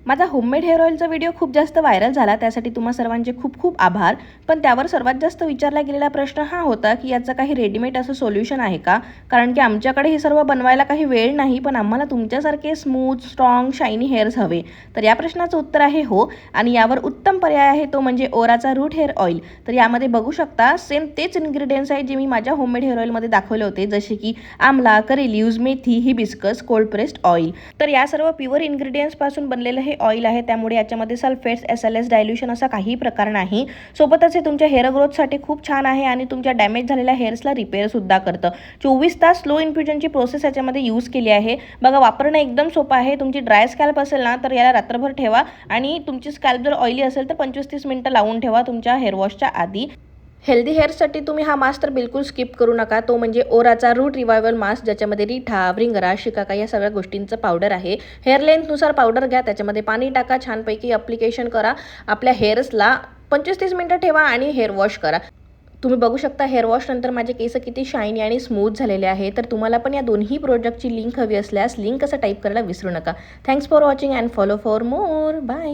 माझा homemade hair ऑइलचा video खूप जास्त व्हायरल झाला, त्यासाठी तुम्हा सर्वांचे खूप खूप आभार. पण त्यावर सर्वात जास्त विचारला गेलेला प्रश्न हा होता की याचं काही रेडीमेड असं सोल्युशन आहे का, कारण की आमच्याकडे हे सर्व बनवायला काही वेळ नाही, पण आम्हाला तुमच्यासारखे स्मूथ स्ट्रॉंग शायनी हेअर्स हवे. तर या प्रश्नाचं उत्तर आहे हो, आणि यावर उत्तम पर्याय आहे तो म्हणजे ओराचा रूट हेअर ऑइल. तर यामध्ये बघू शकता सेम तेच इन्ग्रेडियंट्स आहेत जे मी माझ्या होममेड हेअर ऑइलमध्ये दाखवले होते, जसे की आमला, करी लीव्स, मेथी, हिबिस्कस, कोल्ड प्रेस्ड ऑइल. तर या सर्व प्युअर इन्ग्रेडियंट्स पासून बनलेलं हे ऑइल आहे, त्यामुळे याच्यामध्ये सल्फेट्स, SLS, डायल्युशन असा काही प्रकार नाही. सोबतच हे तुमच्या हेअर ग्रोथसाठी खूप छान आहे आणि तुमच्या डॅमेज झालेल्या हेअर्सला रिपेअर सुद्धा करतं. 24 तास स्लो इन्फ्युजनची प्रोसेस याच्यामध्ये यूज केली आहे. बघा, वापरणं एकदम सोपं आहे. तुमची ड्राय स्कॅल्प असेल ना, तर याला रात्रभर ठेवा, आणि तुमची स्कॅल्प जर ऑइली असेल तर 25-30 मिनिटं लावून ठेवा तुमच्या हेअर वॉशच्या आधी. हेल्दी हेअरसाठी तुम्ही हा मास्क तर बिलकुल स्किप करू नका, तो म्हणजे ओराचा रूट रिवायवल मास्क, ज्याच्यामध्ये रिठा, व्रिंगरा, शिकाका या सगळ्या गोष्टींचं पावडर आहे. हेअर लेंथनुसार पावडर घ्या, त्याच्यामध्ये पाणी टाका, छानपैकी अप्लिकेशन करा आपल्या हेअर्सला, 25-30 मिनिटं ठेवा आणि हेअर वॉश करा. तुम्ही बघू शकता हेअर वॉश नंतर माझे केस किती शायनी आणि स्मूथ झालेले आहे. तर तुम्हाला पण या दोन्ही प्रोडक्टची लिंक हवी असल्यास लिंक असं टाईप करायला विसरू नका. Thanks for watching and follow for more. Bye.